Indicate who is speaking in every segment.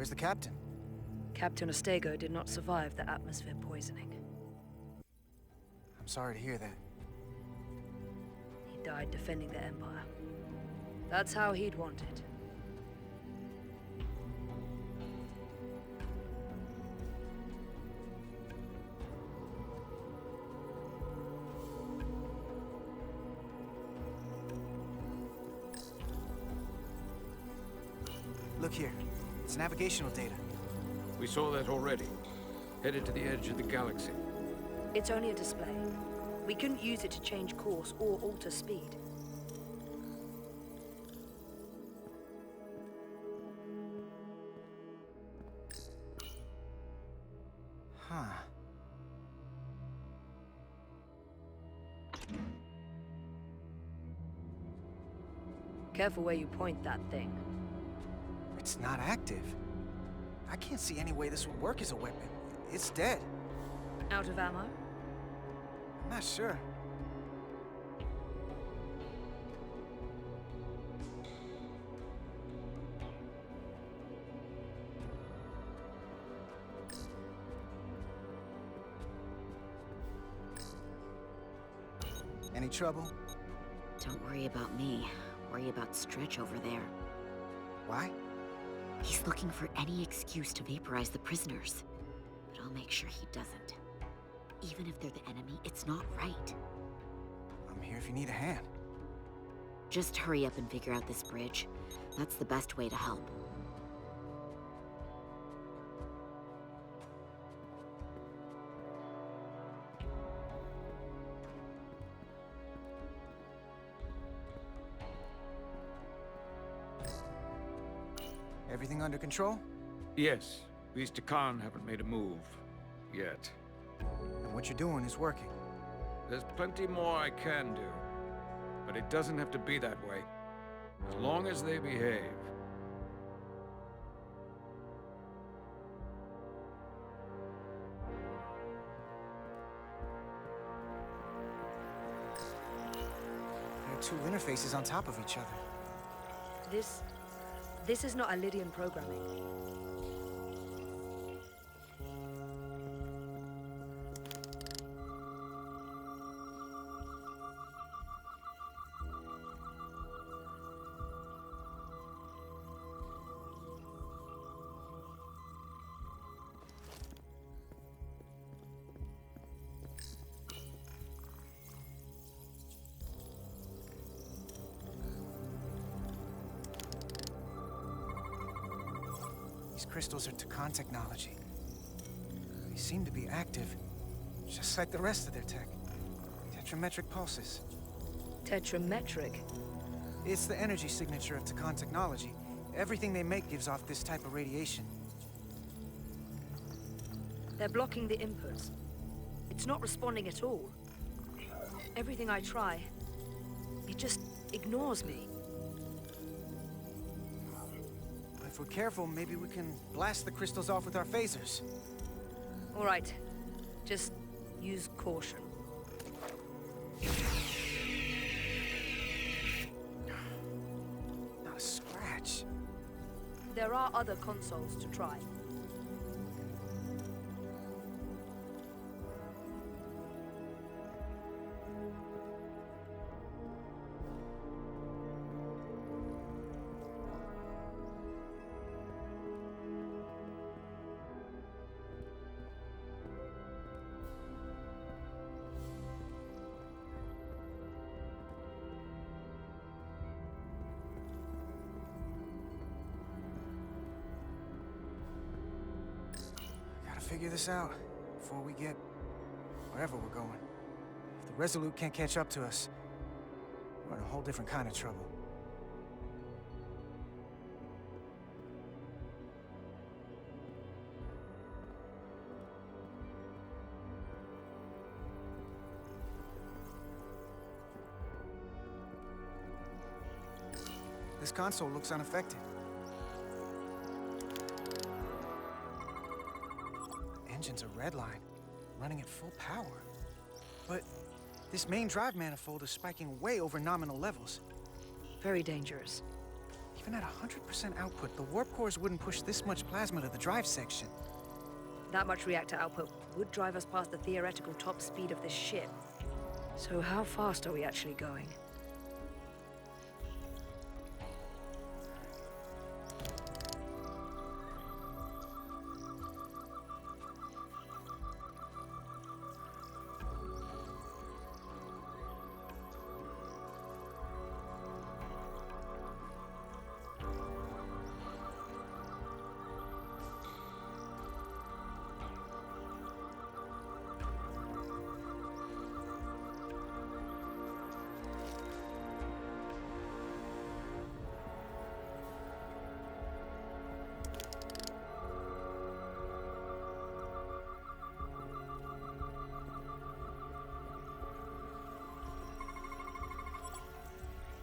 Speaker 1: Where's the captain?
Speaker 2: Captain Ostego did not survive the atmosphere poisoning.
Speaker 1: I'm sorry to hear that.
Speaker 2: He died defending the Empire. That's how he'd want it.
Speaker 1: Look here. It's navigational data.
Speaker 3: We saw that already. Headed to the edge of the galaxy.
Speaker 2: It's only a display. We couldn't use it to change course or alter speed.
Speaker 1: Huh.
Speaker 2: Careful where you point that thing.
Speaker 1: It's not active. I can't see any way this would work as a weapon. It's dead.
Speaker 2: Out of ammo?
Speaker 1: I'm not sure. Any trouble?
Speaker 4: Don't worry about me. Worry about Stretch over there.
Speaker 1: Why?
Speaker 4: He's looking for any excuse to vaporize the prisoners. But I'll make sure he doesn't. Even if they're the enemy, it's not right.
Speaker 1: I'm here if you need a hand.
Speaker 4: Just hurry up and figure out this bridge. That's the best way to help.
Speaker 1: Everything under control?
Speaker 3: Yes, these Takan haven't made a move. Yet.
Speaker 1: And what you're doing is working.
Speaker 3: There's plenty more I can do. But it doesn't have to be that way. As long as they behave.
Speaker 1: There are two interfaces on top of each other.
Speaker 2: This is not Lydian programming.
Speaker 1: These crystals are Takan technology. They seem to be active, just like the rest of their tech. Tetrametric pulses.
Speaker 2: Tetrametric?
Speaker 1: It's the energy signature of Takan technology. Everything they make gives off this type of radiation.
Speaker 2: They're blocking the inputs. It's not responding at all. Everything I try, it just ignores me.
Speaker 1: If we're careful, maybe we can blast the crystals off with our phasers.
Speaker 2: All right. Just use caution.
Speaker 1: Not a scratch.
Speaker 2: There are other consoles to try.
Speaker 1: Figure this out before we get wherever we're going. If the Resolute can't catch up to us, we're in a whole different kind of trouble. This console looks unaffected. Engine's a red line, running at full power. But this main drive manifold is spiking way over nominal levels.
Speaker 2: Very dangerous.
Speaker 1: Even at 100% output, the warp cores wouldn't push this much plasma to the drive section.
Speaker 2: That much reactor output would drive us past the theoretical top speed of this ship. So how fast are we actually going?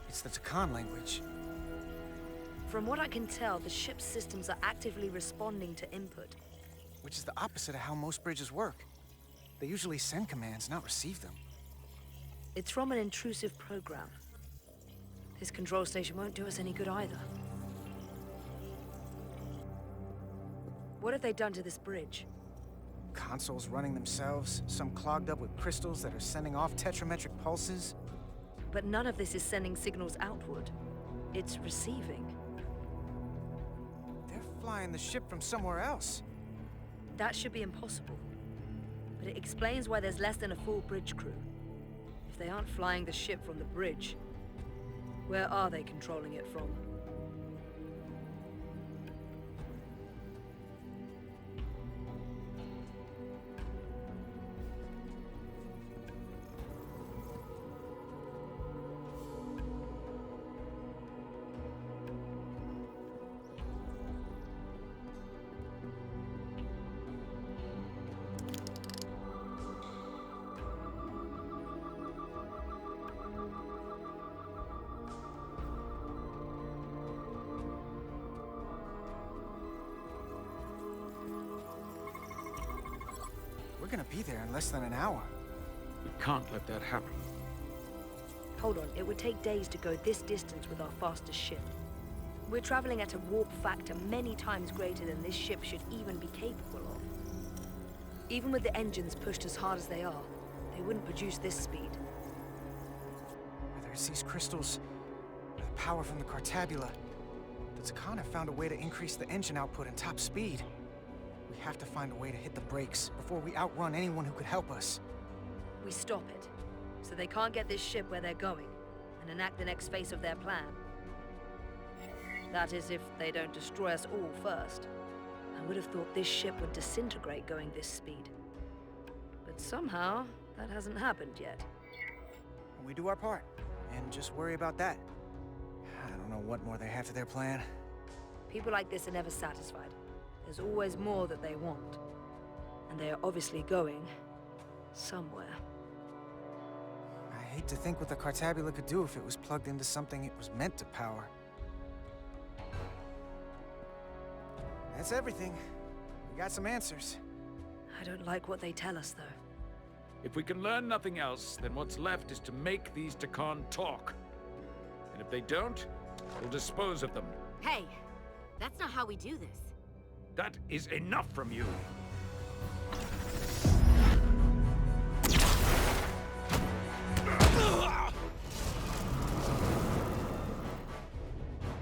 Speaker 1: It's the Takan language.
Speaker 2: From what I can tell, the ship's systems are actively responding to input.
Speaker 1: Which is the opposite of how most bridges work. They usually send commands, not receive them.
Speaker 2: It's from an intrusive program. This control station won't do us any good either. What have they done to this bridge?
Speaker 1: Consoles running themselves, some clogged up with crystals that are sending off tetrametric pulses.
Speaker 2: But none of this is sending signals outward. It's receiving.
Speaker 1: They're flying the ship from somewhere else.
Speaker 2: That should be impossible. But it explains why there's less than a full bridge crew. If they aren't flying the ship from the bridge, where are they controlling it from?
Speaker 1: We're gonna be there in less than an hour.
Speaker 3: We can't let that happen.
Speaker 2: Hold on, it would take days to go this distance with our fastest ship. We're traveling at a warp factor many times greater than this ship should even be capable of. Even with the engines pushed as hard as they are, they wouldn't produce this speed.
Speaker 1: Whether it's these crystals, or the power from the Cartabula, the Takan have found a way to increase the engine output and top speed. We have to find a way to hit the brakes before we outrun anyone who could help us.
Speaker 2: We stop it, so they can't get this ship where they're going, and enact the next phase of their plan. That is, if they don't destroy us all first. I would have thought this ship would disintegrate going this speed. But somehow, that hasn't happened yet.
Speaker 1: We do our part, and just worry about that. I don't know what more they have to their plan.
Speaker 2: People like this are never satisfied. There's always more that they want. And they are obviously going somewhere.
Speaker 1: I hate to think what the Cartabula could do if it was plugged into something it was meant to power. That's everything. We got some answers.
Speaker 2: I don't like what they tell us, though.
Speaker 3: If we can learn nothing else, then what's left is to make these Takan talk. And if they don't, we'll dispose of them.
Speaker 4: Hey, that's not how we do this.
Speaker 3: That is enough from you.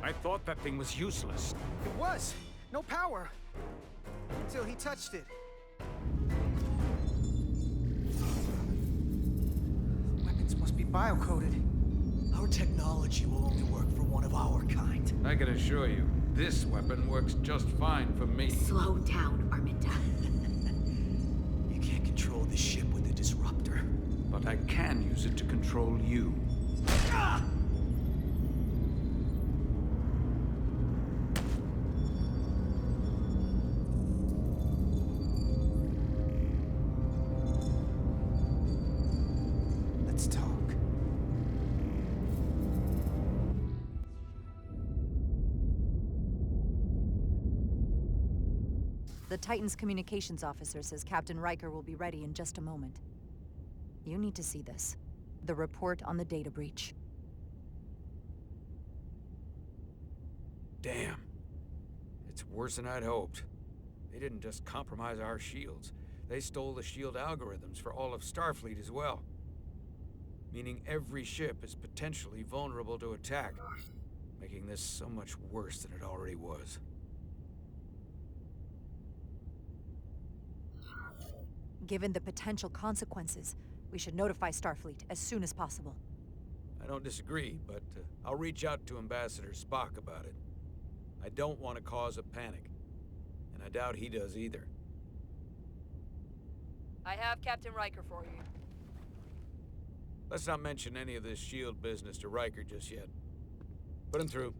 Speaker 3: I thought that thing was useless.
Speaker 1: It was! No power! Until he touched it. Weapons must be bio-coded.
Speaker 5: Our technology will only work for one of our kind.
Speaker 3: I can assure you, this weapon works just fine for me.
Speaker 4: Slow down, Arminta.
Speaker 5: You can't control the ship with a disruptor.
Speaker 3: But I can use it to control you.
Speaker 5: Ah!
Speaker 1: Let's talk.
Speaker 6: The Titan's communications officer says Captain Riker will be ready in just a moment. You need to see this. The report on the data breach.
Speaker 3: Damn. It's worse than I'd hoped. They didn't just compromise our shields. They stole the shield algorithms for all of Starfleet as well. Meaning every ship is potentially vulnerable to attack, making this so much worse than it already was.
Speaker 6: Given the potential consequences, we should notify Starfleet as soon as possible.
Speaker 3: I don't disagree, but I'll reach out to Ambassador Spock about it. I don't want to cause a panic, and I doubt he does either.
Speaker 2: I have Captain Riker for you.
Speaker 3: Let's not mention any of this shield business to Riker just yet. Put him through.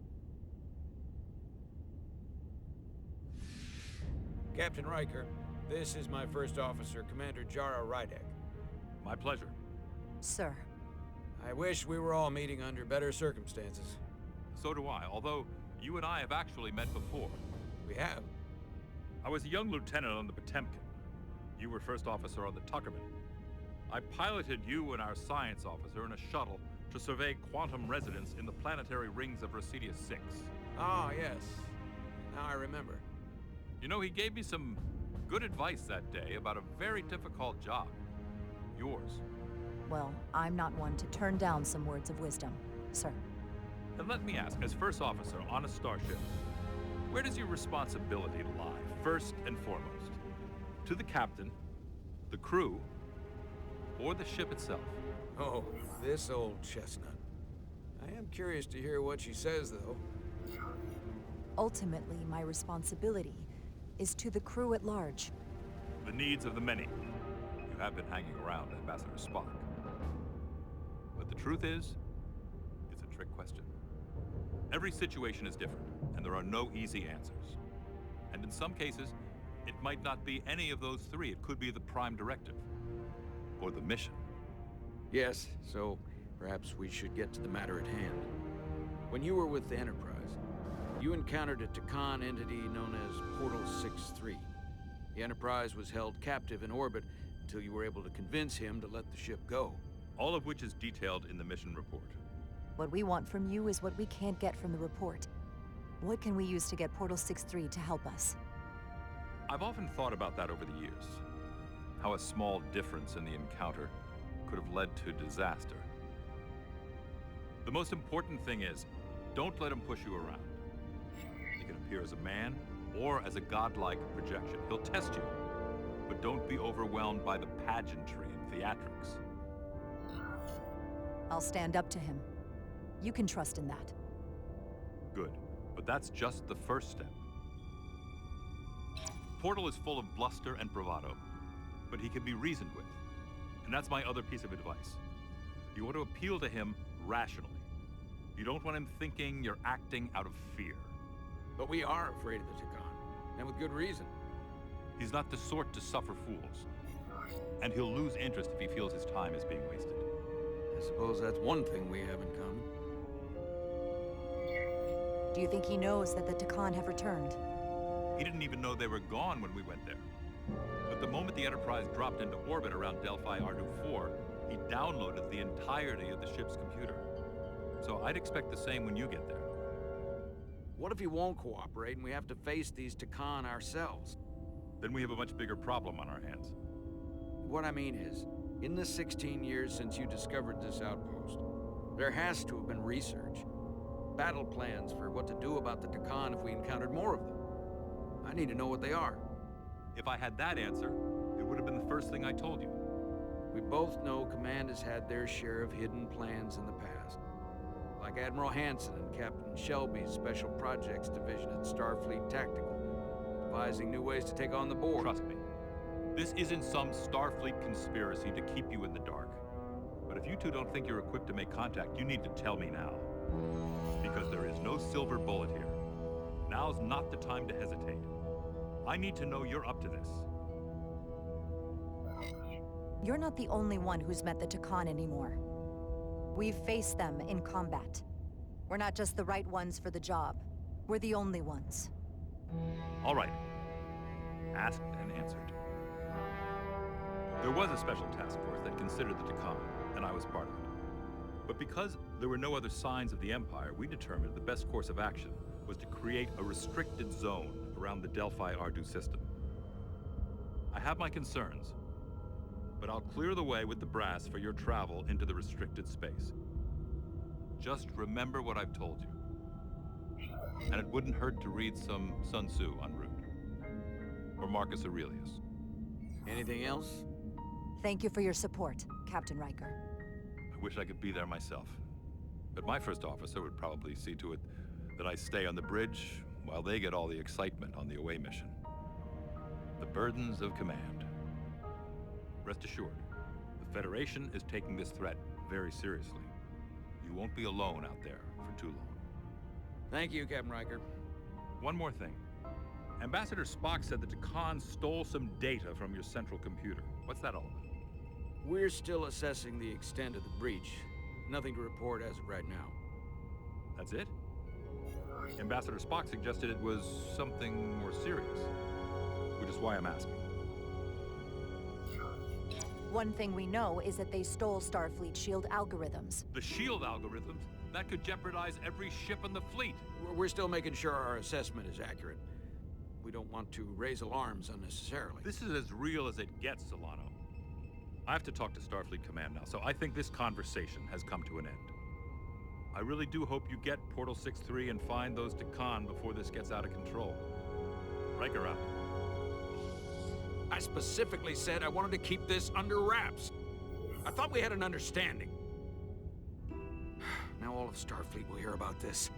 Speaker 3: Captain Riker, this is my first officer, Commander Jara Rydek.
Speaker 7: My pleasure.
Speaker 6: Sir.
Speaker 3: I wish we were all meeting under better circumstances.
Speaker 7: So do I, although you and I have actually met before.
Speaker 3: We have.
Speaker 7: I was a young lieutenant on the Potemkin. You were first officer on the Tuckerman. I piloted you and our science officer in a shuttle to survey quantum resonance in the planetary rings of Residius 6.
Speaker 3: Ah, yes. Now I remember.
Speaker 7: You know, he gave me some good advice that day about a very difficult job. Yours.
Speaker 6: Well, I'm not one to turn down some words of wisdom, sir.
Speaker 7: And let me ask, as first officer on a starship, where does your responsibility lie, first and foremost? To the captain, the crew, or the ship itself?
Speaker 3: Oh, this old chestnut. I am curious to hear what she says, though.
Speaker 6: Ultimately, my responsibility is to the crew at large.
Speaker 7: The needs of the many. You have been hanging around Ambassador Spock. But the truth is, it's a trick question. Every situation is different, and there are no easy answers. And in some cases, it might not be any of those three. It could be the prime directive, or the mission.
Speaker 3: Yes, so perhaps we should get to the matter at hand. When you were with the Enterprise, you encountered a Takan entity known as Portal 6-3. The Enterprise was held captive in orbit until you were able to convince him to let the ship go.
Speaker 7: All of which is detailed in the mission report.
Speaker 6: What we want from you is what we can't get from the report. What can we use to get Portal 6-3 to help us?
Speaker 7: I've often thought about that over the years. How a small difference in the encounter could have led to disaster. The most important thing is, don't let him push you around. He can appear as a man or as a godlike projection. He'll test you, but don't be overwhelmed by the pageantry and theatrics.
Speaker 6: I'll stand up to him. You can trust in that.
Speaker 7: Good, but that's just the first step. Portal is full of bluster and bravado, but he can be reasoned with. And that's my other piece of advice. You want to appeal to him rationally. You don't want him thinking you're acting out of fear.
Speaker 3: But we are afraid of the Takan, and with good reason.
Speaker 7: He's not the sort to suffer fools. And he'll lose interest if he feels his time is being wasted.
Speaker 3: I suppose that's one thing we have in common.
Speaker 6: Do you think he knows that the Takan have returned?
Speaker 7: He didn't even know they were gone when we went there. But the moment the Enterprise dropped into orbit around Delphi Ardu 4, he downloaded the entirety of the ship's computer. So I'd expect the same when you get there.
Speaker 3: What if he won't cooperate and we have to face these Takan ourselves?
Speaker 7: Then we have a much bigger problem on our hands.
Speaker 3: What I mean is, in the 16 years since you discovered this outpost, there has to have been research. Battle plans for what to do about the Takan if we encountered more of them. I need to know what they are.
Speaker 7: If I had that answer, it would have been the first thing I told you.
Speaker 3: We both know Command has had their share of hidden plans in the past. Like Admiral Hansen and Captain Shelby's Special Projects Division at Starfleet Tactical, devising new ways to take on the Borg.
Speaker 7: Trust me, this isn't some Starfleet conspiracy to keep you in the dark. But if you two don't think you're equipped to make contact, you need to tell me now. Because there is no silver bullet here. Now's not the time to hesitate. I need to know you're up to this.
Speaker 6: You're not the only one who's met the Takan anymore. We've faced them in combat. We're not just the right ones for the job. We're the only ones.
Speaker 7: All right. Asked and answered. There was a special task force that considered the Takan, and I was part of it. But because there were no other signs of the Empire, we determined the best course of action was to create a restricted zone around the Delphi-Ardu system. I have my concerns, but I'll clear the way with the brass for your travel into the restricted space. Just remember what I've told you. And it wouldn't hurt to read some Sun Tzu en route. Or Marcus Aurelius.
Speaker 3: Anything else?
Speaker 6: Thank you for your support, Captain Riker.
Speaker 7: I wish I could be there myself. But my first officer would probably see to it that I stay on the bridge while they get all the excitement on the away mission. The burdens of command. Rest assured, the Federation is taking this threat very seriously. You won't be alone out there for too long.
Speaker 3: Thank you, Captain Riker.
Speaker 7: One more thing. Ambassador Spock said that Khan stole some data from your central computer. What's that all about?
Speaker 3: We're still assessing the extent of the breach. Nothing to report as of right now.
Speaker 7: That's it? Ambassador Spock suggested it was something more serious, which is why I'm asking.
Speaker 6: One thing we know is that they stole Starfleet shield algorithms.
Speaker 7: The shield algorithms? That could jeopardize every ship in the fleet.
Speaker 3: We're still making sure our assessment is accurate. We don't want to raise alarms unnecessarily.
Speaker 7: This is as real as it gets, Solano. I have to talk to Starfleet Command now, so I think this conversation has come to an end. I really do hope you get Portal 6-3 and find those Khan before this gets out of control. Riker out.
Speaker 3: I specifically said I wanted to keep this under wraps. I thought we had an understanding. Now all of Starfleet will hear about this.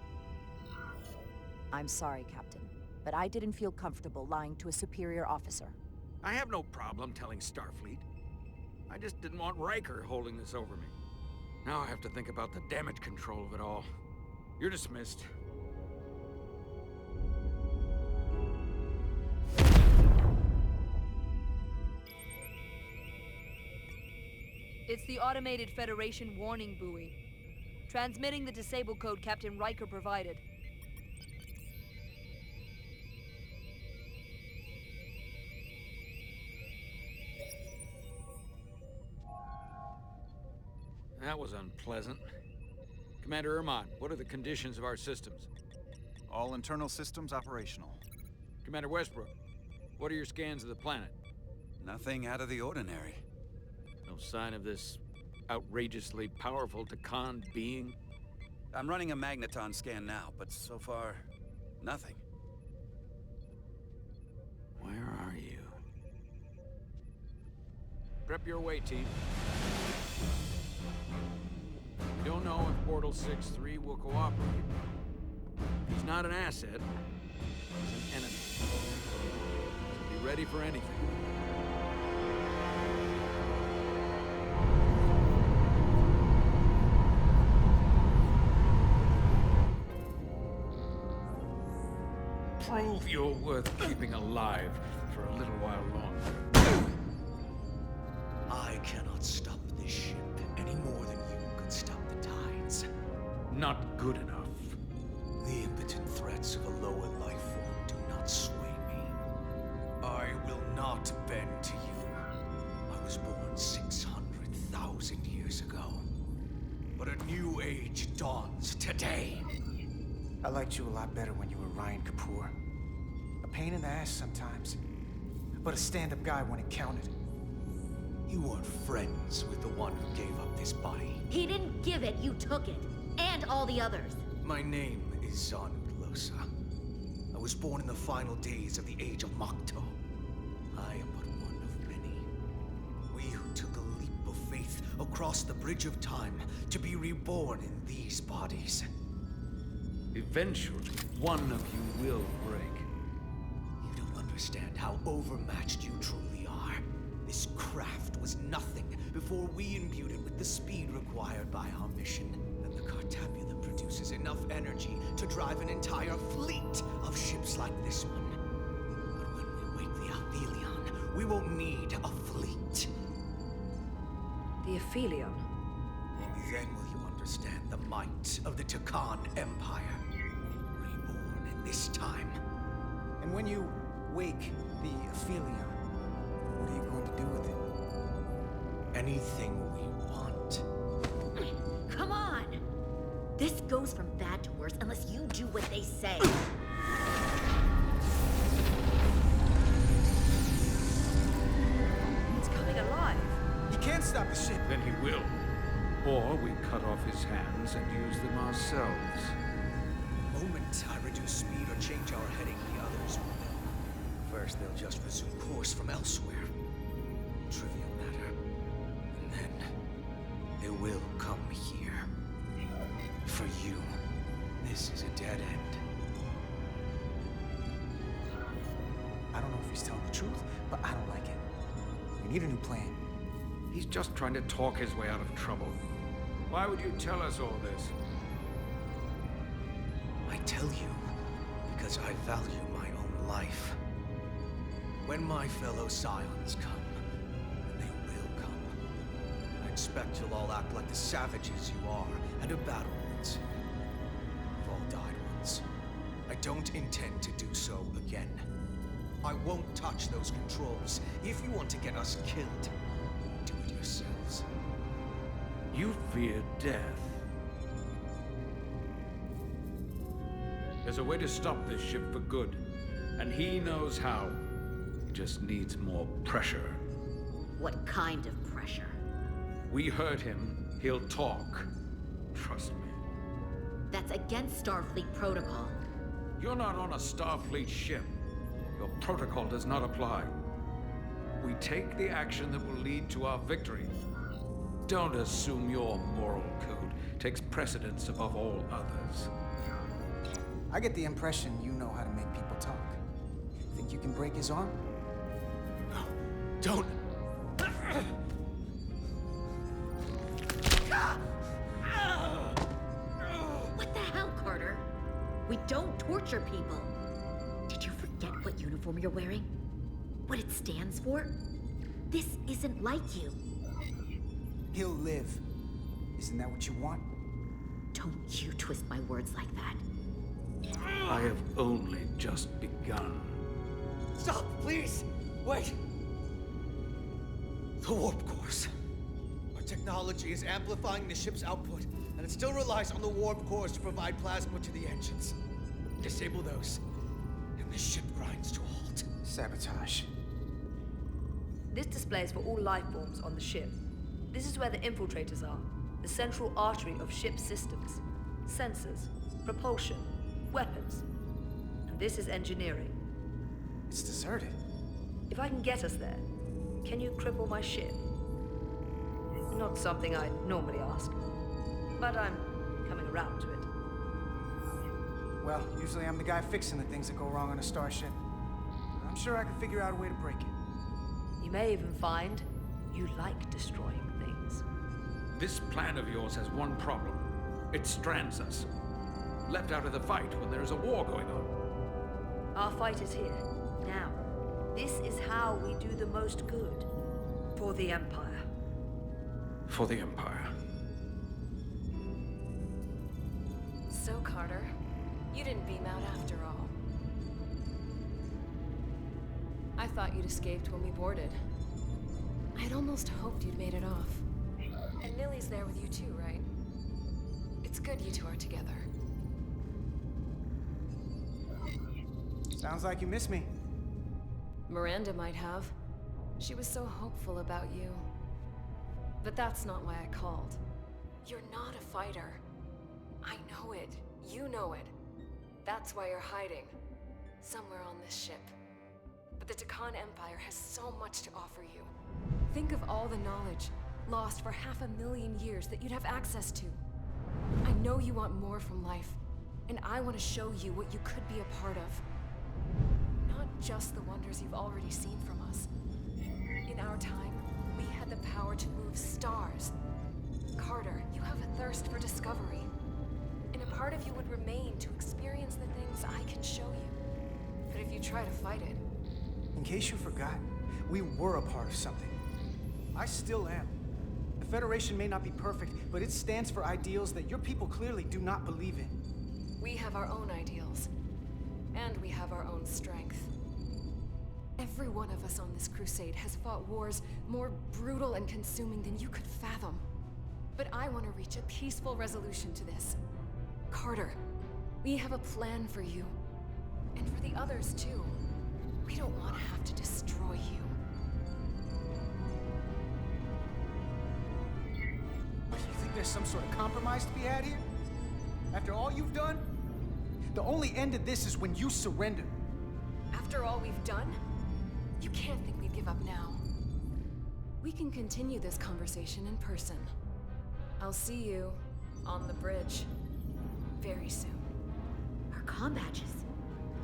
Speaker 6: I'm sorry, Captain, but I didn't feel comfortable lying to a superior officer.
Speaker 3: I have no problem telling Starfleet. I just didn't want Riker holding this over me. Now I have to think about the damage control of it all. You're dismissed.
Speaker 2: It's the automated Federation warning buoy. Transmitting the disable code Captain Riker provided.
Speaker 3: That was unpleasant. Commander Irmont, what are the conditions of our systems?
Speaker 5: All internal systems operational.
Speaker 3: Commander Westbrook, what are your scans of the planet?
Speaker 5: Nothing out of the ordinary.
Speaker 3: No sign of this outrageously powerful Khan being?
Speaker 5: I'm running a magneton scan now, but so far, nothing.
Speaker 3: Where are you? Prep your way, team. We don't know if Portal 6-3 will cooperate. He's not an asset, he's an enemy. So be ready for anything. Prove you're worth keeping alive for a little while longer.
Speaker 5: I cannot stop this ship any more than you could stop the tides.
Speaker 3: Not good enough.
Speaker 5: The impotent threats of a lower life form do not sway me. I will not bend to you. I was born 600,000 years ago. But a new age dawns today.
Speaker 1: I liked you a lot better when you were Ryan Kapoor. A pain in the ass sometimes, but a stand-up guy when it counted.
Speaker 5: You weren't friends with the one who gave up this body.
Speaker 4: He didn't give it, you took it. And all the others.
Speaker 5: My name is Zanu Glosa. I was born in the final days of the Age of Makto. I am but one of many. We who took a leap of faith across the bridge of time to be reborn in these bodies.
Speaker 3: Eventually, one of you will break.
Speaker 5: You don't understand how overmatched you truly are. This craft was nothing before we imbued it with the speed required by our mission. And the Cartabula produces enough energy to drive an entire fleet of ships like this one. But when we wake the Aphelion, we won't need a fleet.
Speaker 2: The Aphelion?
Speaker 5: Only then will you understand the might of the Takan Empire. Reborn in this time.
Speaker 1: And when you wake the Aphelion, what are you going to do with it?
Speaker 5: Anything we want.
Speaker 4: Come on! This goes from bad to followers unless you do what they say.
Speaker 2: It's coming alive.
Speaker 1: He can't stop the ship.
Speaker 3: Then he will. Or we cut off his hands and use them ourselves.
Speaker 5: The moment I reduce speed or change our heading, the others will know. First, they'll just resume course from elsewhere. Trivial matter. And then, they will come here. For you, this is a dead end.
Speaker 1: I don't know if he's telling the truth, but I don't like it. We need a new plan.
Speaker 3: He's just trying to talk his way out of trouble. Why would you tell us all this?
Speaker 5: I tell you because I value my own life. When my fellow Scions come, and they will come, I expect you'll all act like the savages you are and have battled once. You've all died once. I don't intend to do so again. I won't touch those controls. If you want to get us killed, do it yourselves.
Speaker 3: You fear death. There's a way to stop this ship for good, and he knows how. He just needs more pressure.
Speaker 4: What kind of pressure?
Speaker 3: We hurt him, he'll talk. Trust me.
Speaker 4: That's against Starfleet protocol.
Speaker 3: You're not on a Starfleet ship. Your protocol does not apply. We take the action that will lead to our victory. Don't assume your moral code takes precedence above all others.
Speaker 1: I get the impression you know how to make people talk. Think you can break his arm?
Speaker 5: No, don't.
Speaker 4: What the hell, Carter? We don't torture people. Did you forget what uniform you're wearing? What it stands for? This isn't like you.
Speaker 1: He'll live. Isn't that what you want?
Speaker 4: Don't you twist my words like that.
Speaker 3: I have only just begun.
Speaker 5: Stop, please! Wait! The warp cores. Our technology is amplifying the ship's output, and it still relies on the warp cores to provide plasma to the engines. Disable those, and the ship grinds to a halt.
Speaker 1: Sabotage.
Speaker 2: This display is for all life forms on the ship. This is where the infiltrators are, the central artery of ship systems. Sensors, propulsion, weapons. And this is engineering.
Speaker 1: It's deserted.
Speaker 2: If I can get us there, can you cripple my ship? Not something I'd normally ask, but I'm coming around to it.
Speaker 1: Well, usually I'm the guy fixing the things that go wrong on a starship. I'm sure I can figure out a way to break it.
Speaker 2: You may even find you like destroying things.
Speaker 3: This plan of yours has one problem. It strands us. Left out of the fight when there is a war going on.
Speaker 2: Our fight is here, now. This is how we do the most good. For the Empire.
Speaker 3: For the Empire.
Speaker 8: So, Carter, you didn't beam out after all. I thought you'd escaped when we boarded. I'd almost hoped you'd made it off. And Lily's there with you too, right? It's good you two are together.
Speaker 1: Sounds like you miss me.
Speaker 8: Miranda might have. She was so hopeful about you. But that's not why I called. You're not a fighter. I know it. You know it. That's why you're hiding. Somewhere on this ship. But the Takan Empire has so much to offer you. Think of all the knowledge lost for 500,000 years that you'd have access to. I know you want more from life, and I want to show you what you could be a part of. Not just the wonders you've already seen from us. In our time, we had the power to move stars. Carter, you have a thirst for discovery. And a part of you would remain to experience the things I can show you. But if you try to fight it...
Speaker 1: In case you forgot, we were a part of something. I still am. The Federation may not be perfect, but it stands for ideals that your people clearly do not believe in.
Speaker 8: We have our own ideals. And we have our own strength. Every one of us on this crusade has fought wars more brutal and consuming than you could fathom. But I want to reach a peaceful resolution to this. Carter, We have a plan for you. And for the others, too. We don't want to have to destroy you.
Speaker 1: You think there's some sort of compromise to be had here? After all you've done? The only end to this is when you surrender.
Speaker 8: After all we've done, you can't think we'd give up now. We can continue this conversation in person. I'll see you on the bridge very soon.
Speaker 4: Her comm badges.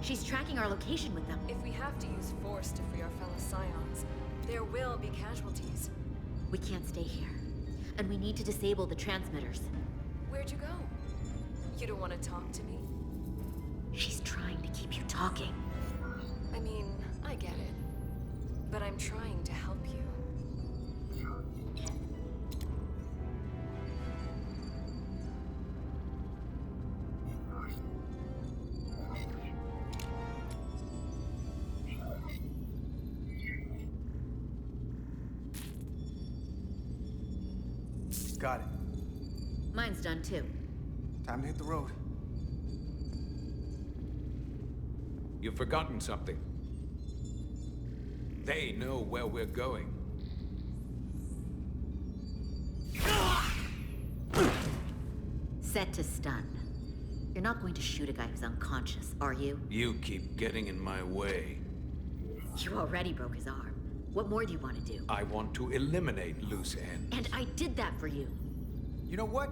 Speaker 4: She's tracking our location with them.
Speaker 8: If we have to use force to free our fellow Scions, there will be casualties.
Speaker 4: We can't stay here. And we need to disable the transmitters.
Speaker 8: Where'd you go? You don't want to talk to me?
Speaker 4: She's trying to keep you talking.
Speaker 8: I mean, I get it. But I'm trying to help you.
Speaker 1: Got it.
Speaker 4: Mine's done too.
Speaker 1: Time to hit the road.
Speaker 3: You've forgotten something. They know where we're going.
Speaker 4: Set to stun. You're not going to shoot a guy who's unconscious, are you?
Speaker 3: You keep getting in my way.
Speaker 4: You already broke his arm. What more do you want to do?
Speaker 3: I want to eliminate loose ends.
Speaker 4: And I did that for you.
Speaker 1: You know what?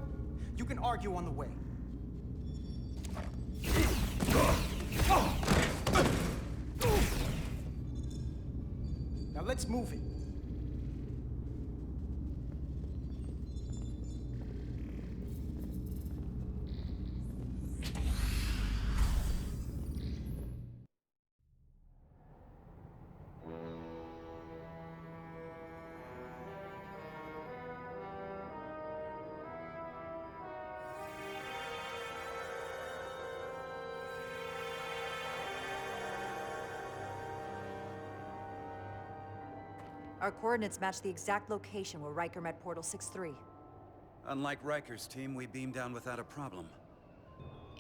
Speaker 1: You can argue on the way. Now let's move it.
Speaker 6: Our coordinates match the exact location where Riker met Portal 6-3.
Speaker 9: Unlike Riker's team, we beamed down without a problem.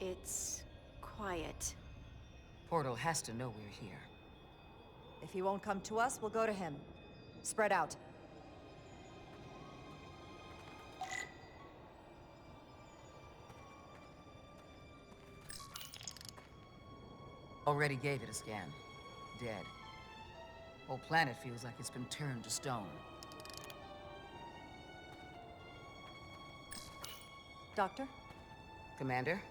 Speaker 10: It's quiet.
Speaker 11: Portal has to know we're here.
Speaker 6: If he won't come to us, we'll go to him. Spread out.
Speaker 11: Already gave it a scan. Dead. Whole planet feels like it's been turned to stone.
Speaker 6: Doctor?
Speaker 11: Commander,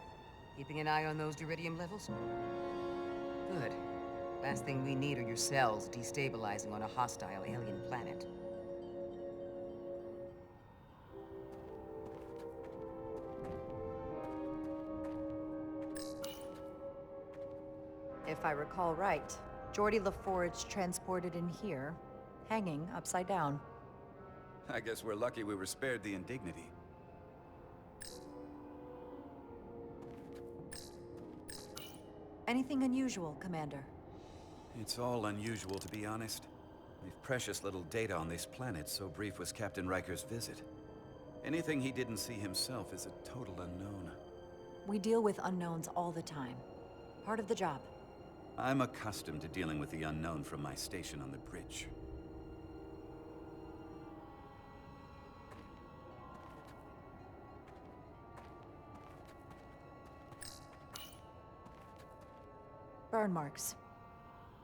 Speaker 11: keeping an eye on those iridium levels? Good. Last thing we need are your cells destabilizing on a hostile alien planet.
Speaker 6: If I recall right, Geordi LaForge transported in here, hanging upside down.
Speaker 9: I guess we're lucky we were spared the indignity.
Speaker 6: Anything unusual, Commander?
Speaker 9: It's all unusual, to be honest. We've precious little data on this planet, so brief was Captain Riker's visit. Anything he didn't see himself is a total unknown.
Speaker 6: We deal with unknowns all the time. Part of the job.
Speaker 9: I'm accustomed to dealing with the unknown from my station on the bridge.
Speaker 6: Burn marks.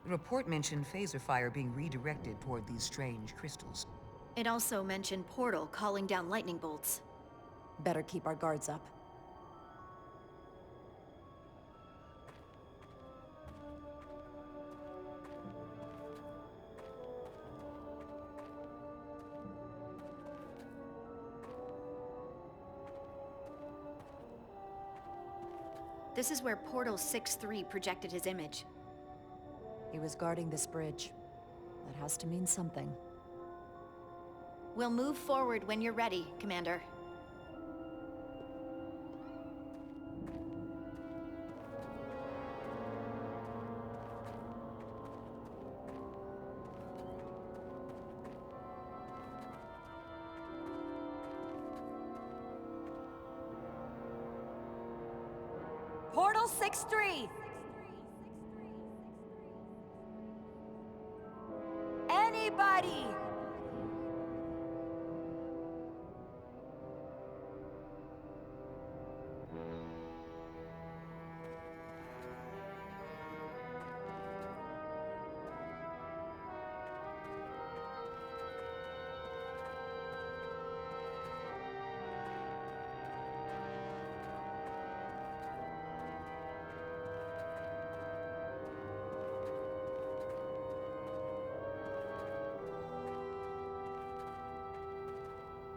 Speaker 11: The report mentioned phaser fire being redirected toward these strange crystals.
Speaker 10: It also mentioned Portal calling down lightning bolts.
Speaker 6: Better keep our guards up.
Speaker 10: This is where Portal 6-3 projected his image.
Speaker 6: He was guarding this bridge. That has to mean something.
Speaker 10: We'll move forward when you're ready, Commander.
Speaker 6: Portal 6-3! Anybody!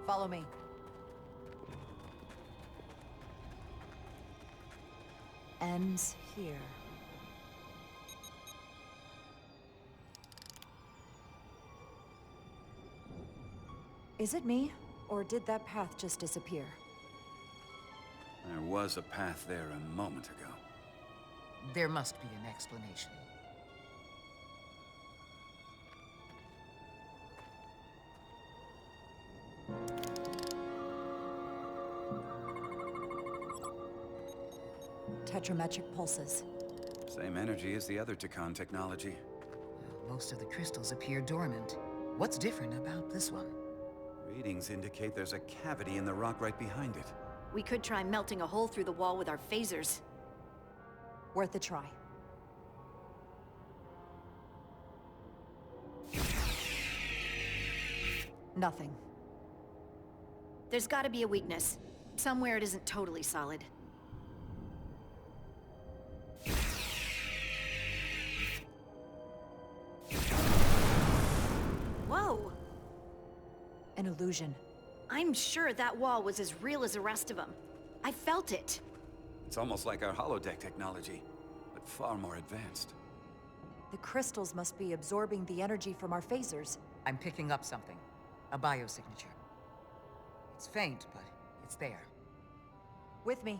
Speaker 6: Follow me. Ends here. Is it me, or did that path just disappear?
Speaker 9: There was a path there a moment ago.
Speaker 11: There must be an explanation.
Speaker 6: Tetrametric pulses.
Speaker 9: Same energy as the other Takan technology.
Speaker 11: Most of the crystals appear dormant. What's different about this one?
Speaker 9: Readings indicate there's a cavity in the rock right behind it.
Speaker 10: We could try melting a hole through the wall with our phasers.
Speaker 6: Worth a try. Nothing.
Speaker 10: There's gotta be a weakness. Somewhere it isn't totally solid. Whoa!
Speaker 6: An illusion.
Speaker 10: I'm sure that wall was as real as the rest of them. I felt it.
Speaker 9: It's almost like our holodeck technology, but far more advanced.
Speaker 6: The crystals must be absorbing the energy from our phasers.
Speaker 11: I'm picking up something. A biosignature. It's faint, but it's there.
Speaker 6: With me.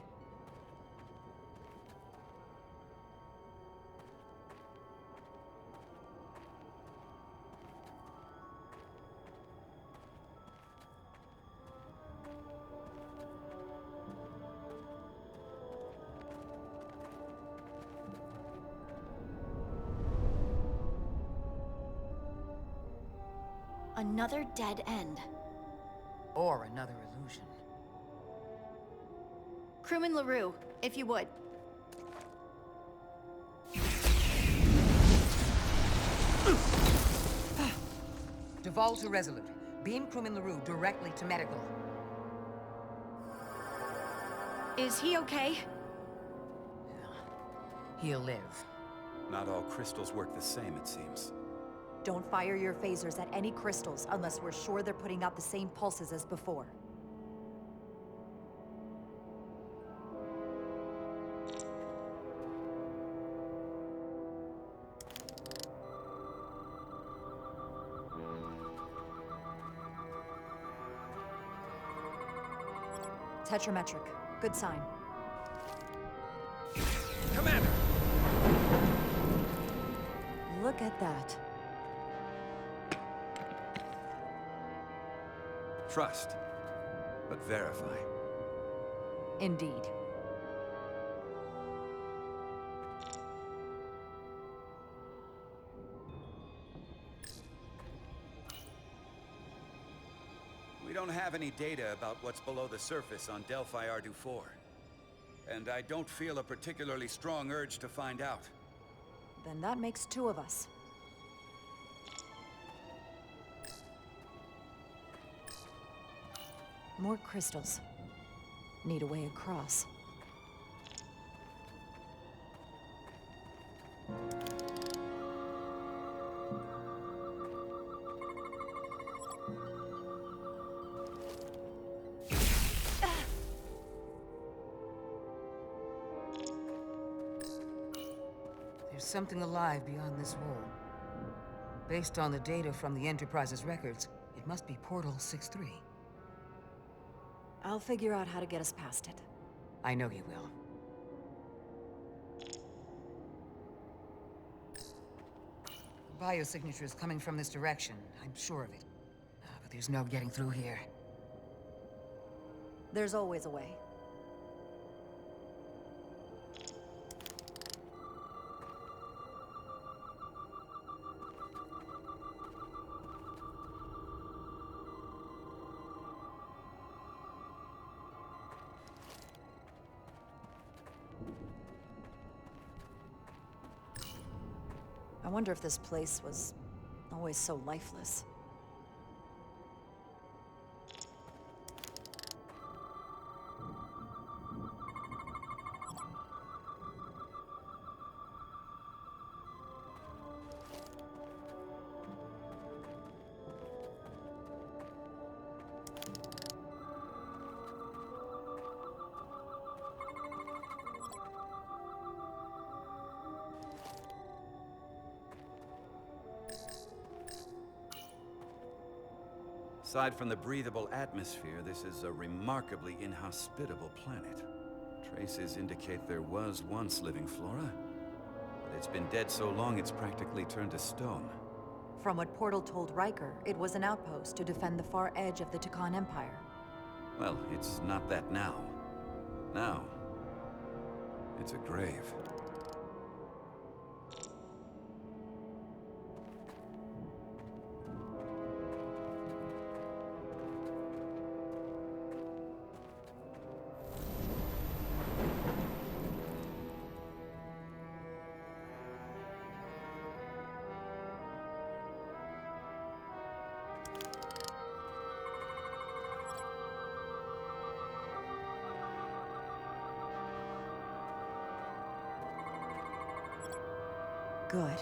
Speaker 10: Another dead end.
Speaker 11: Or another illusion.
Speaker 10: Crewman LaRue, if you would.
Speaker 11: Duval to Resolute. Beam crewman LaRue directly to medical.
Speaker 10: Is he okay?
Speaker 11: He'll live.
Speaker 9: Not all crystals work the same, it seems.
Speaker 6: Don't fire your phasers at any crystals unless we're sure they're putting out the same pulses as before. Tetrametric. Good sign.
Speaker 3: Commander!
Speaker 6: Look at that.
Speaker 9: Trust, but verify.
Speaker 6: Indeed.
Speaker 9: We don't have any data about what's below the surface on Delphi Ardu 4. And I don't feel a particularly strong urge to find out.
Speaker 6: Then that makes two of us. More crystals. Need a way across.
Speaker 11: There's something alive beyond this wall. Based on the data from the Enterprise's records, it must be Portal 6-3.
Speaker 6: I'll figure out how to get us past it.
Speaker 11: I know you will. Biosignature is coming from this direction. I'm sure of it. But there's no getting through here.
Speaker 6: There's always a way. I wonder if this place was always so lifeless.
Speaker 9: Aside from the breathable atmosphere, this is a remarkably inhospitable planet. Traces indicate there was once living flora, but it's been dead so long it's practically turned to stone.
Speaker 6: From what Portal told Riker, it was an outpost to defend the far edge of the Takan Empire.
Speaker 9: Well, it's not that now. Now, it's a grave.
Speaker 6: Good.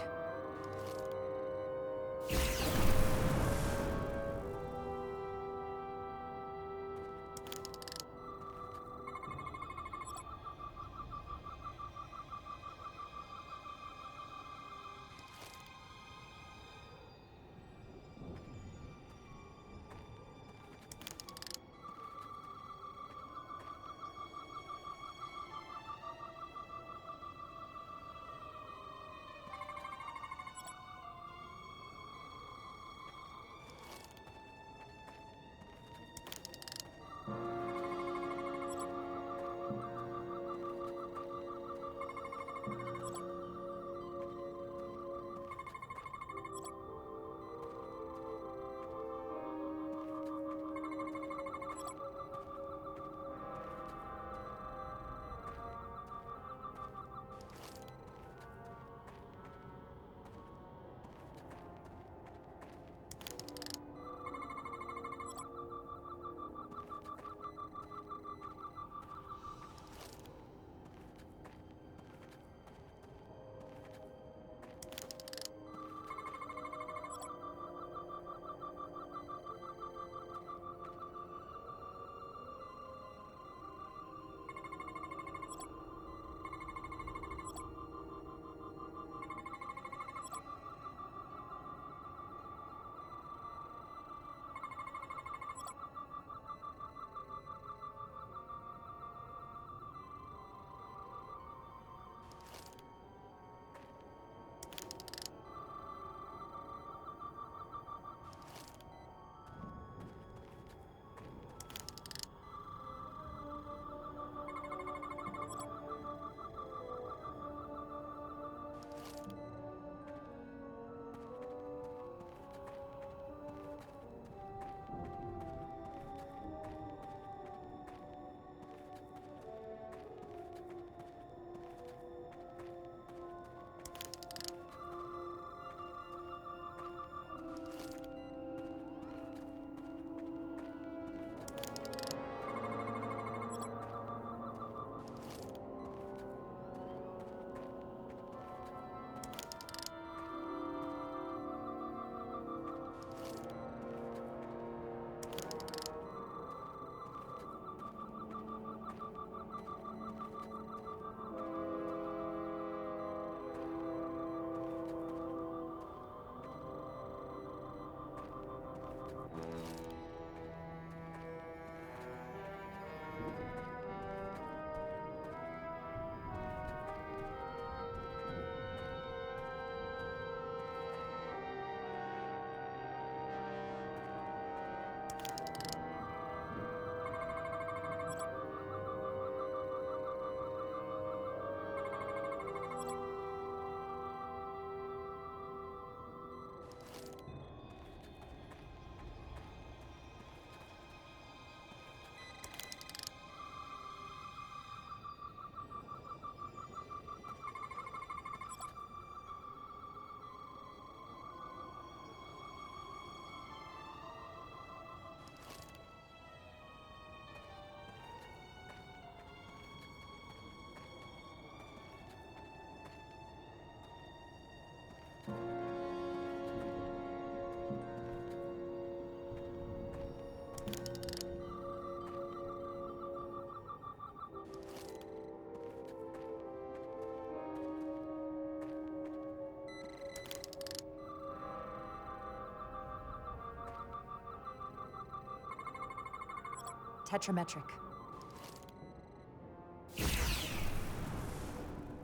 Speaker 6: Tetrametric.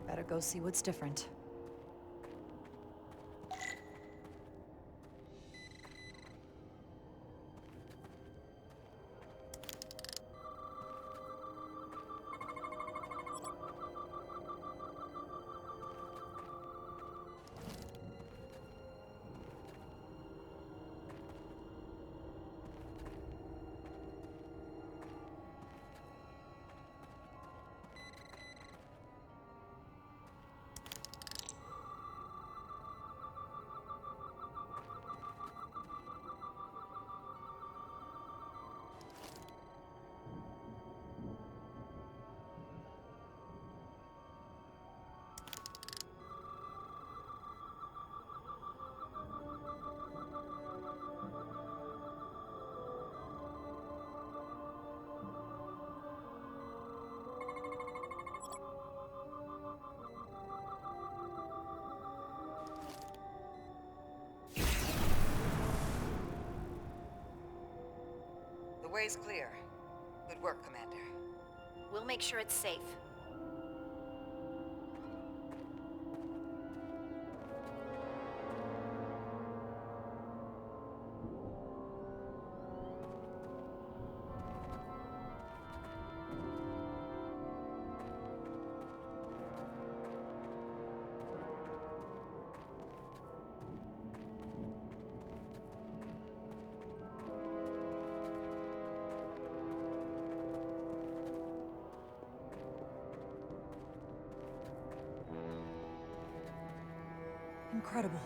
Speaker 6: Better go see what's different.
Speaker 11: The way's clear. Good work, Commander.
Speaker 10: We'll make sure it's safe.
Speaker 6: Incredible.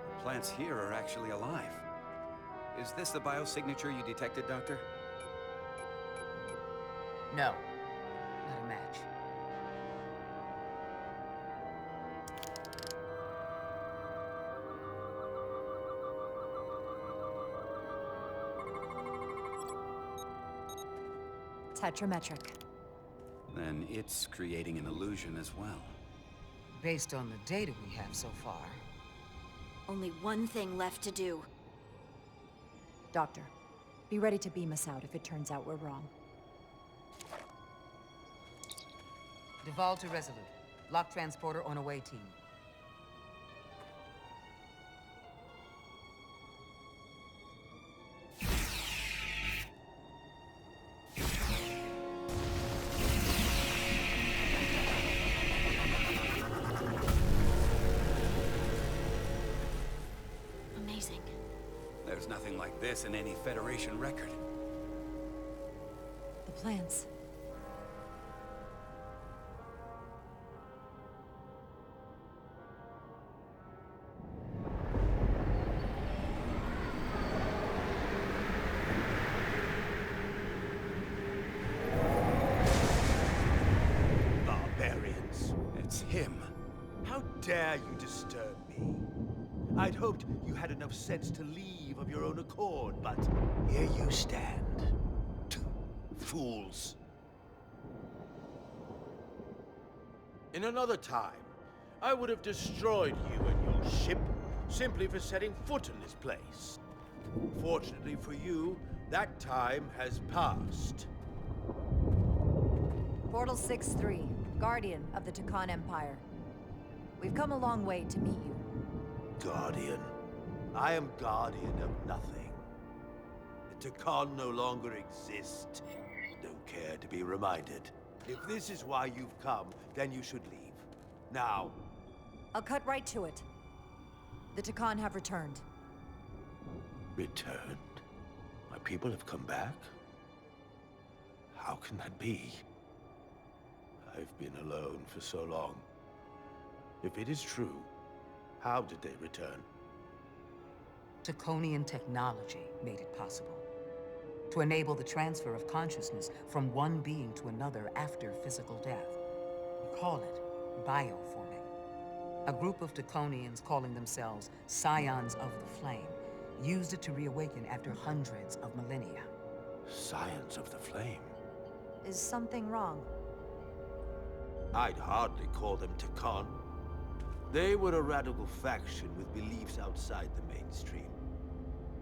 Speaker 9: The plants here are actually alive. Is this the biosignature you detected, Doctor?
Speaker 11: No. Not a match.
Speaker 6: Tetrametric.
Speaker 9: Then it's creating an illusion as well.
Speaker 11: Based on the data we have so far.
Speaker 10: Only one thing left to do.
Speaker 6: Doctor, be ready to beam us out if it turns out we're wrong.
Speaker 11: Duval to Resolute. Lock transporter on away team.
Speaker 10: Amazing.
Speaker 9: There's nothing like this in any Federation record.
Speaker 6: The plans.
Speaker 12: Barbarians.
Speaker 9: It's him.
Speaker 12: How dare you disturb me? I'd hoped you had enough sense to leave of your own accord, but here you stand. Fools. In another time, I would have destroyed you and your ship simply for setting foot in this place. Fortunately for you, that time has passed.
Speaker 6: Portal 6-3, Guardian of the Takan Empire. We've come a long way to meet you.
Speaker 12: Guardian. I am guardian of nothing. The Takan no longer exist. Don't care to be reminded. If this is why you've come, then you should leave. Now.
Speaker 6: I'll cut right to it. The Takan have returned.
Speaker 12: Returned? My people have come back? How can that be? I've been alone for so long. If it is true, how did they return?
Speaker 11: Taconian technology made it possible. To enable the transfer of consciousness from one being to another after physical death. We call it bioforming. A group of Taconians calling themselves Scions of the Flame used it to reawaken after hundreds of millennia.
Speaker 12: Scions of the Flame?
Speaker 6: Is something wrong?
Speaker 12: I'd hardly call them Takan. They were a radical faction with beliefs outside the mainstream.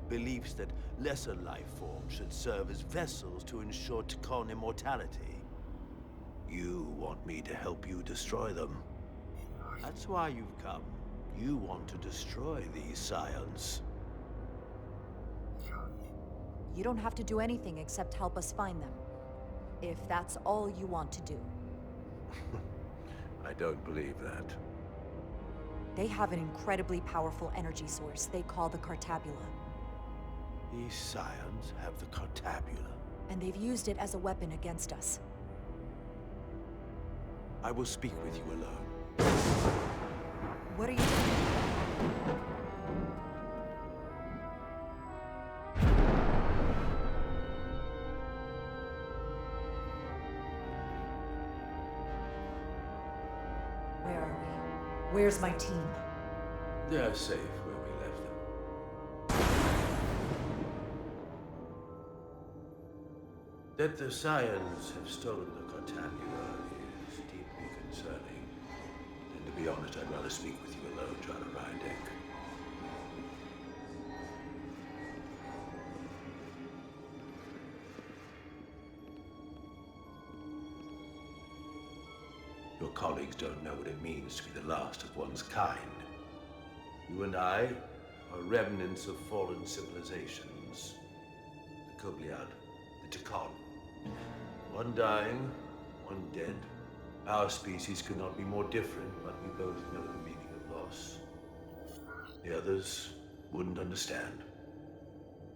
Speaker 12: Beliefs that lesser life forms should serve as vessels to ensure Tkon immortality. You want me to help you destroy them. That's why you've come. You want to destroy these scions.
Speaker 6: You don't have to do anything except help us find them. If that's all you want to do.
Speaker 12: I don't believe that.
Speaker 6: They have an incredibly powerful energy source they call the Cartabula.
Speaker 12: These scions have the Cartabula.
Speaker 6: And they've used it as a weapon against us.
Speaker 12: I will speak with you alone.
Speaker 6: What are you doing? Where are we? Where's my team?
Speaker 12: They're safe where we left them. That the scions have stolen the Cartabula is deeply concerning. And to be honest, I'd rather speak with you alone, John Rydick. Your colleagues don't know what it means to be the last of one's kind. You and I are remnants of fallen civilizations. The Kobliad, the Tkon. One dying, one dead. Our species could not be more different, but we both know the meaning of loss. The others wouldn't understand.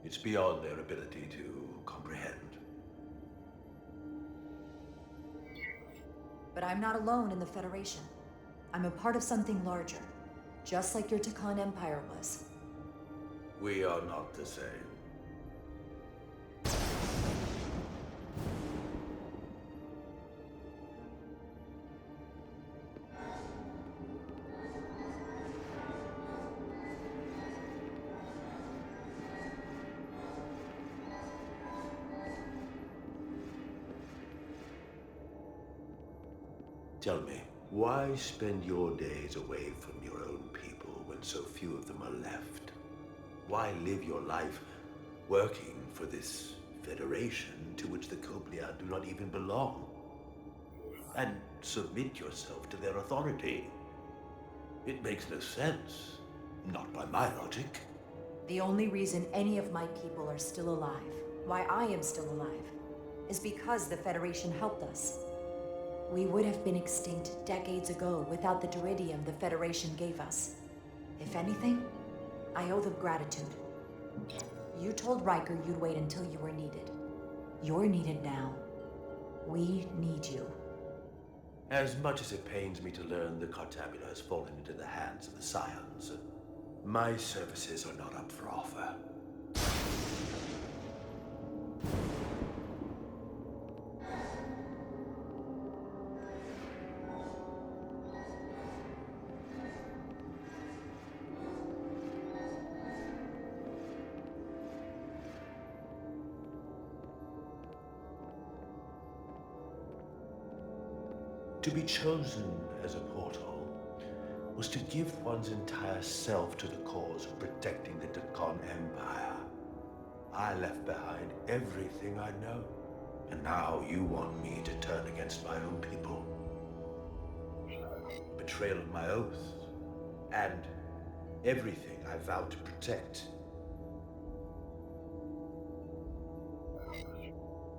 Speaker 12: It's beyond their ability to comprehend.
Speaker 6: But I'm not alone in the Federation. I'm a part of something larger, just like your Tkon Empire was.
Speaker 12: We are not the same. Tell me, why spend your days away from your own people when so few of them are left? Why live your life working for this federation to which the Kobliad do not even belong? And submit yourself to their authority? It makes no sense. Not by my logic.
Speaker 6: The only reason any of my people are still alive, why I am still alive, is because the Federation helped us. We would have been extinct decades ago without the Duridium the Federation gave us. If anything, I owe them gratitude. You told Riker you'd wait until you were needed. You're needed now. We need you.
Speaker 12: As much as it pains me to learn the Cartabula has fallen into the hands of the Scions, my services are not up for offer. To be chosen as a portal was to give one's entire self to the cause of protecting the Tkon Empire. I left behind everything I know, and now you want me to turn against my own people. Betrayal of my oath, and everything I vowed to protect.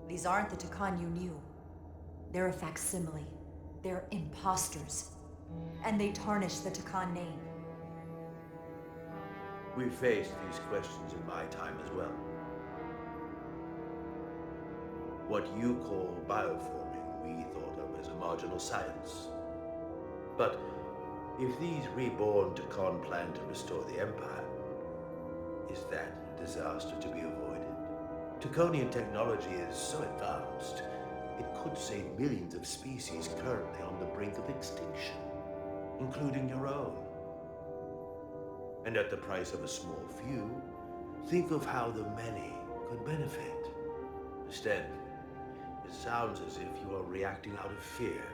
Speaker 6: These aren't the Tkon you knew. They're a facsimile. They're imposters. And they tarnish the Tkon name.
Speaker 12: We faced these questions in my time as well. What you call bioforming, we thought of as a marginal science. But if these reborn Tkon plan to restore the Empire, is that a disaster to be avoided? Tkonian technology is so advanced, it could save millions of species currently on the brink of extinction, including your own. And at the price of a small few, think of how the many could benefit. Instead, it sounds as if you are reacting out of fear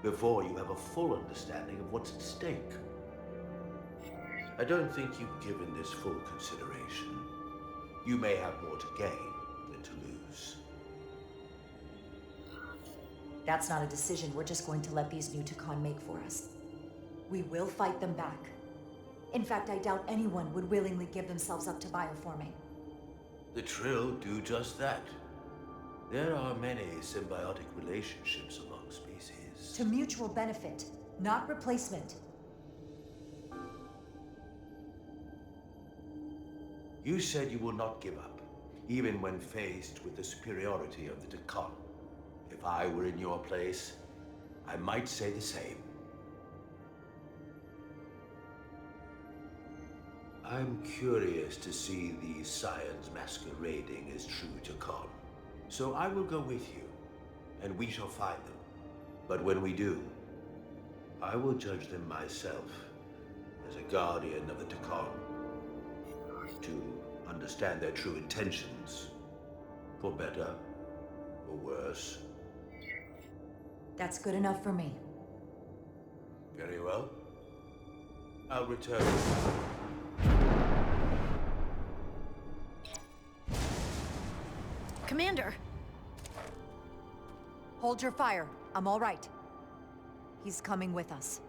Speaker 12: before you have a full understanding of what's at stake. I don't think you've given this full consideration. You may have more to gain than to lose.
Speaker 6: That's not a decision we're just going to let these new Takan make for us. We will fight them back. In fact, I doubt anyone would willingly give themselves up to bioforming.
Speaker 12: The Trill do just that. There are many symbiotic relationships among species.
Speaker 6: To mutual benefit, not replacement.
Speaker 12: You said you will not give up, even when faced with the superiority of the Takan. If I were in your place, I might say the same. I'm curious to see these scions masquerading as true Takan. So I will go with you, and we shall find them. But when we do, I will judge them myself as a guardian of the Takan. To understand their true intentions, for better or worse.
Speaker 6: That's good enough for me.
Speaker 12: Very well. I'll return.
Speaker 10: Commander!
Speaker 6: Hold your fire. I'm all right. He's coming with us.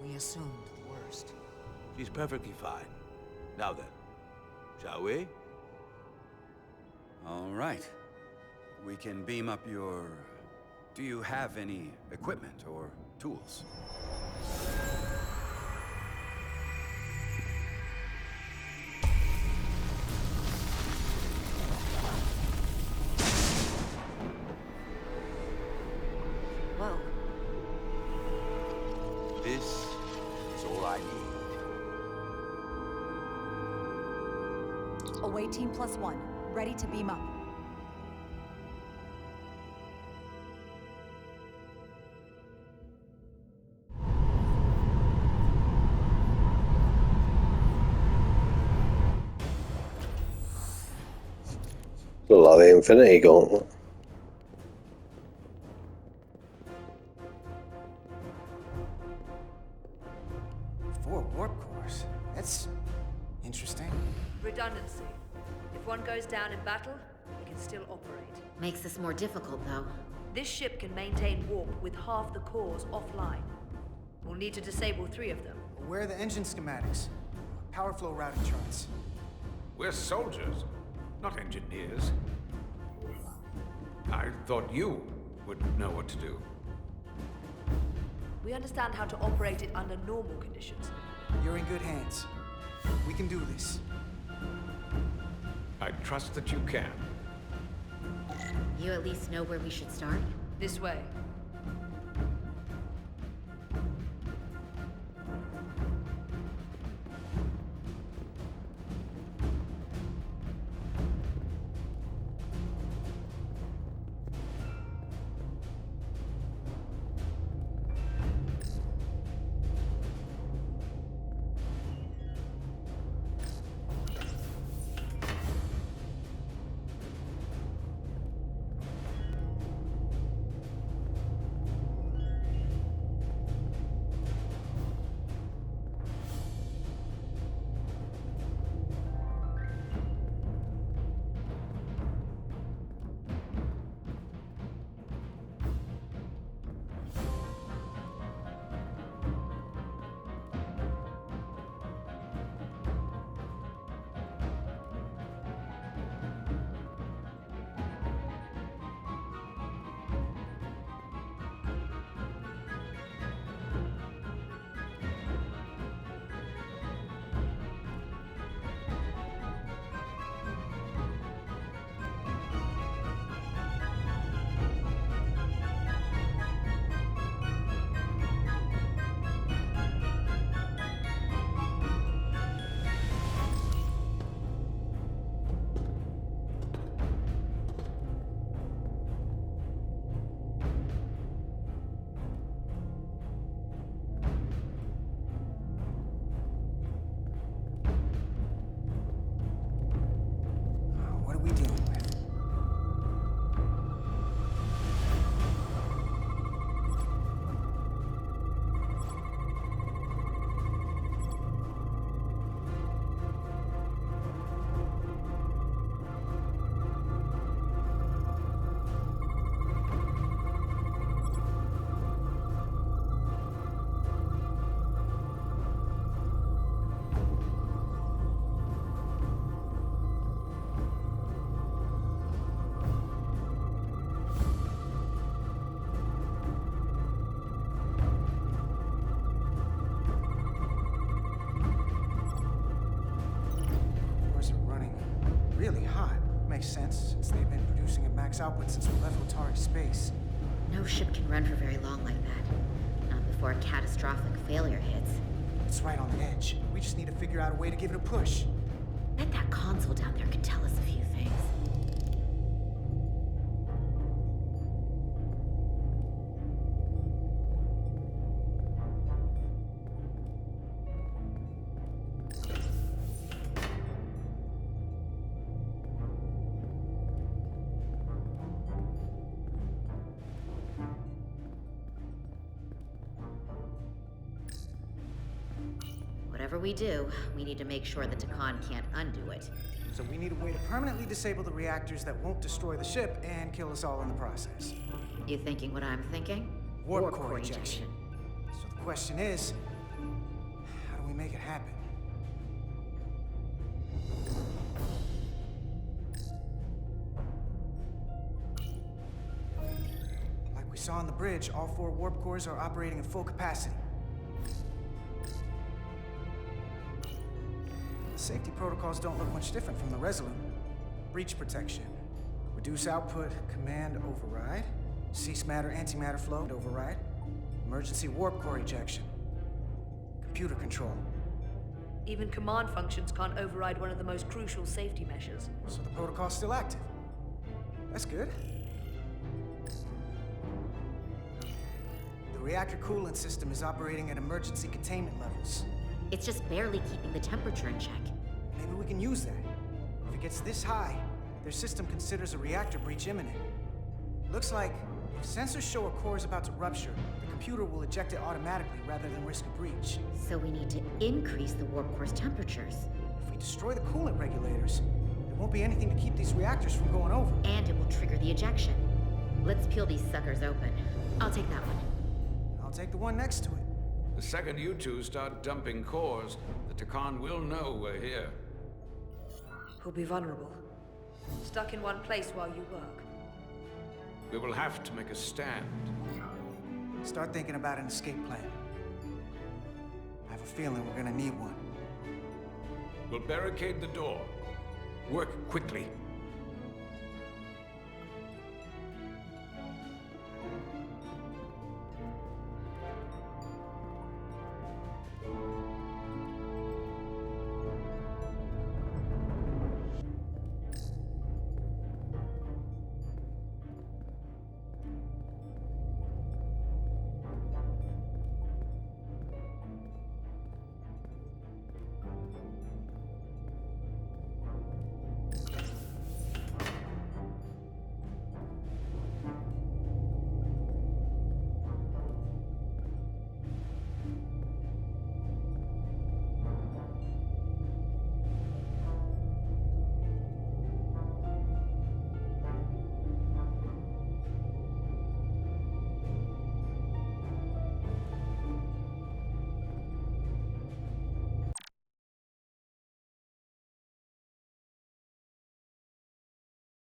Speaker 11: We assumed the worst.
Speaker 12: She's perfectly fine. Now then, shall we?
Speaker 9: All right. We can beam up your... Do you have any equipment or tools?
Speaker 10: Whoa.
Speaker 12: This is all I need.
Speaker 6: Away team +1, ready to beam up.
Speaker 13: Like the Infinity Gauntlet.
Speaker 1: Four warp cores. That's interesting.
Speaker 2: Redundancy. If one goes down in battle, it can still operate.
Speaker 4: Makes this more difficult, though.
Speaker 2: This ship can maintain warp with half the cores offline. We'll need to disable 3 of them.
Speaker 1: Where are the engine schematics? Power flow routing charts.
Speaker 3: We're soldiers, not engineers. I thought you would know what to do.
Speaker 2: We understand how to operate it under normal conditions.
Speaker 1: You're in good hands. We can do this.
Speaker 3: I trust that you can.
Speaker 4: You at least know where we should start?
Speaker 2: This way.
Speaker 1: output since we left Otari space.
Speaker 4: No ship can run for very long like that. Not before a catastrophic failure hits.
Speaker 1: It's right on the edge. We just need to figure out a way to give it a push.
Speaker 4: Bet that console down there could tell us a few things. Whatever we do, we need to make sure the Takan can't undo it.
Speaker 1: So we need a way to permanently disable the reactors that won't destroy the ship and kill us all in the process.
Speaker 4: You thinking what I'm thinking?
Speaker 1: Warp core ejection. So the question is, how do we make it happen? Like we saw on the bridge, all 4 warp cores are operating at full capacity. The safety protocols don't look much different from the Resolute. Breach protection. Reduce output, command override. Cease matter, antimatter flow, override. Emergency warp core ejection. Computer control.
Speaker 2: Even command functions can't override one of the most crucial safety measures.
Speaker 1: So the protocol's still active. That's good. The reactor coolant system is operating at emergency containment levels.
Speaker 4: It's just barely keeping the temperature in check.
Speaker 1: Maybe we can use that. If it gets this high, their system considers a reactor breach imminent. Looks like if sensors show a core is about to rupture, the computer will eject it automatically rather than risk a breach.
Speaker 4: So we need to increase the warp core's temperatures.
Speaker 1: If we destroy the coolant regulators, there won't be anything to keep these reactors from going over.
Speaker 4: And it will trigger the ejection. Let's peel these suckers open. I'll take that one.
Speaker 1: I'll take the one next to it.
Speaker 3: The second you two start dumping cores, the Takan will know we're here.
Speaker 2: We'll be vulnerable. Stuck in one place while you work.
Speaker 3: We will have to make a stand.
Speaker 1: Start thinking about an escape plan. I have a feeling we're gonna need one.
Speaker 3: We'll barricade the door. Work quickly.